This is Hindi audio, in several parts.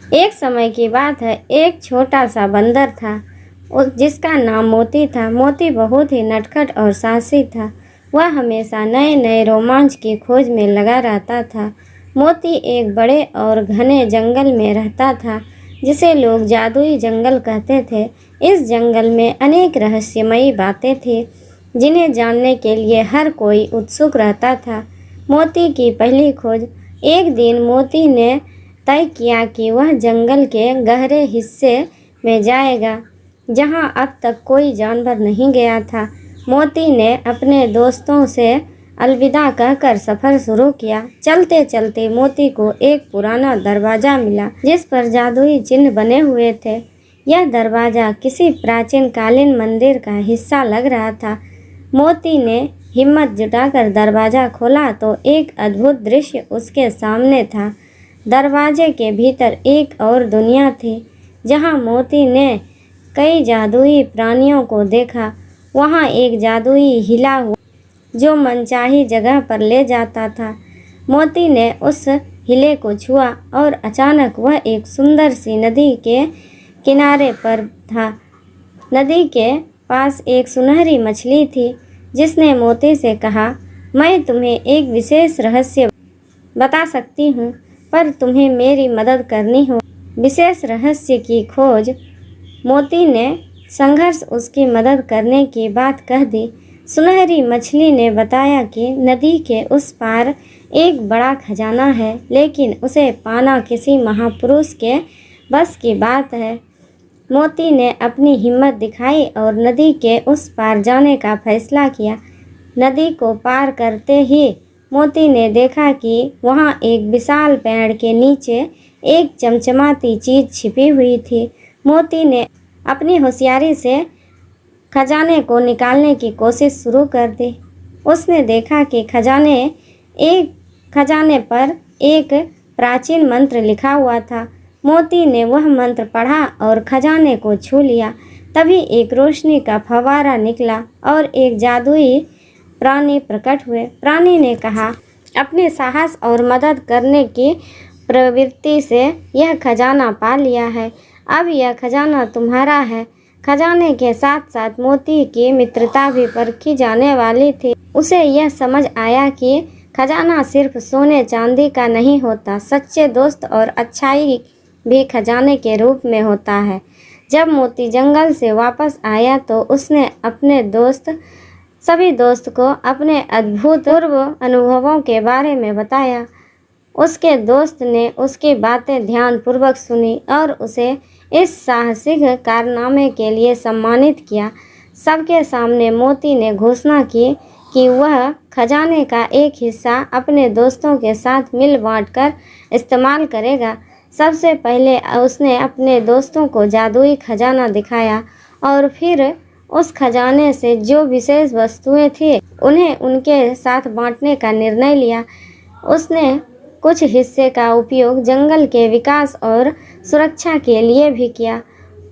एक समय की बात है, एक छोटा सा बंदर था जिसका नाम मोती था। मोती बहुत ही नटखट और साहसी था। वह हमेशा नए नए रोमांच की खोज में लगा रहता था। मोती एक बड़े और घने जंगल में रहता था जिसे लोग जादुई जंगल कहते थे। इस जंगल में अनेक रहस्यमयी बातें थी जिन्हें जानने के लिए हर कोई उत्सुक रहता था। मोती की पहली खोज। एक दिन मोती ने तय किया कि वह जंगल के गहरे हिस्से में जाएगा जहां अब तक कोई जानवर नहीं गया था। मोती ने अपने दोस्तों से अलविदा कहकर सफ़र शुरू किया। चलते चलते मोती को एक पुराना दरवाज़ा मिला जिस पर जादुई चिन्ह बने हुए थे। यह दरवाज़ा किसी प्राचीन कालीन मंदिर का हिस्सा लग रहा था। मोती ने हिम्मत जुटाकर दरवाज़ा खोला तो एक अद्भुत दृश्य उसके सामने था। दरवाजे के भीतर एक और दुनिया थी जहां मोती ने कई जादुई प्राणियों को देखा। वहां एक जादुई हिला हुआ जो मनचाही जगह पर ले जाता था। मोती ने उस हिले को छुआ और अचानक वह एक सुंदर सी नदी के किनारे पर था। नदी के पास एक सुनहरी मछली थी जिसने मोती से कहा, मैं तुम्हें एक विशेष रहस्य बता सकती हूँ, पर तुम्हें मेरी मदद करनी हो। विशेष रहस्य की खोज। मोती ने संघर्ष उसकी मदद करने की बात कह दी। सुनहरी मछली ने बताया कि नदी के उस पार एक बड़ा खजाना है, लेकिन उसे पाना किसी महापुरुष के बस की बात है। मोती ने अपनी हिम्मत दिखाई और नदी के उस पार जाने का फैसला किया। नदी को पार करते ही मोती ने देखा कि वहाँ एक विशाल पेड़ के नीचे एक चमचमाती चीज़ छिपी हुई थी। मोती ने अपनी होशियारी से खजाने को निकालने की कोशिश शुरू कर दी। उसने देखा कि खजाने पर एक प्राचीन मंत्र लिखा हुआ था। मोती ने वह मंत्र पढ़ा और खजाने को छू लिया। तभी एक रोशनी का फव्वारा निकला और एक जादुई प्राणी प्रकट हुए। प्राणी ने कहा, अपने साहस और मदद करने की प्रवृत्ति से यह खजाना पा लिया है। अब यह खजाना तुम्हारा है। खजाने के साथ साथ मोती की मित्रता भी परखी जाने वाली थी। उसे यह समझ आया कि खजाना सिर्फ सोने चांदी का नहीं होता, सच्चे दोस्त और अच्छाई भी खजाने के रूप में होता है। जब मोती जंगल से वापस आया तो उसने अपने सभी दोस्त को अपने अभूतपूर्व अनुभवों के बारे में बताया। उसके दोस्त ने उसकी बातें ध्यानपूर्वक सुनी और उसे इस साहसिक कारनामे के लिए सम्मानित किया। सबके सामने मोती ने घोषणा की कि वह खजाने का एक हिस्सा अपने दोस्तों के साथ मिल बांटकर इस्तेमाल करेगा। सबसे पहले उसने अपने दोस्तों को जादुई खजाना दिखाया और फिर उस खजाने से जो विशेष वस्तुएं थी उन्हें उनके साथ बांटने का निर्णय लिया। उसने कुछ हिस्से का उपयोग जंगल के विकास और सुरक्षा के लिए भी किया।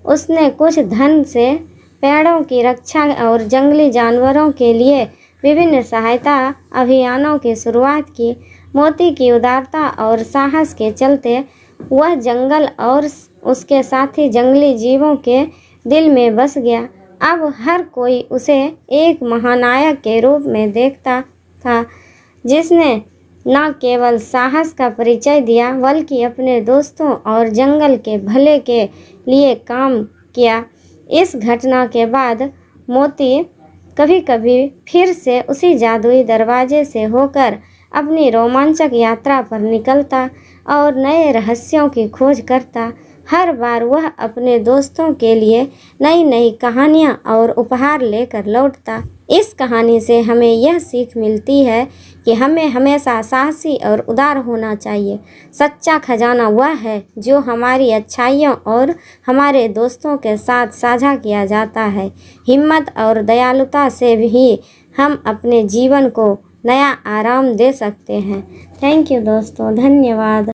उसने कुछ धन से पेड़ों की रक्षा और जंगली जानवरों के लिए विभिन्न सहायता अभियानों की शुरुआत की। मोती की उदारता और साहस के चलते वह जंगल और उसके साथी जंगली जीवों के दिल में बस गया। अब हर कोई उसे एक महानायक के रूप में देखता था जिसने न केवल साहस का परिचय दिया बल्कि अपने दोस्तों और जंगल के भले के लिए काम किया। इस घटना के बाद मोती कभी कभी फिर से उसी जादुई दरवाजे से होकर अपनी रोमांचक यात्रा पर निकलता और नए रहस्यों की खोज करता। हर बार वह अपने दोस्तों के लिए नई नई कहानियाँ और उपहार लेकर लौटता। इस कहानी से हमें यह सीख मिलती है कि हमें हमेशा साहसी और उदार होना चाहिए। सच्चा खजाना वह है जो हमारी अच्छाइयों और हमारे दोस्तों के साथ साझा किया जाता है। हिम्मत और दयालुता से भी हम अपने जीवन को नया आराम दे सकते हैं। थैंक यू दोस्तों, धन्यवाद।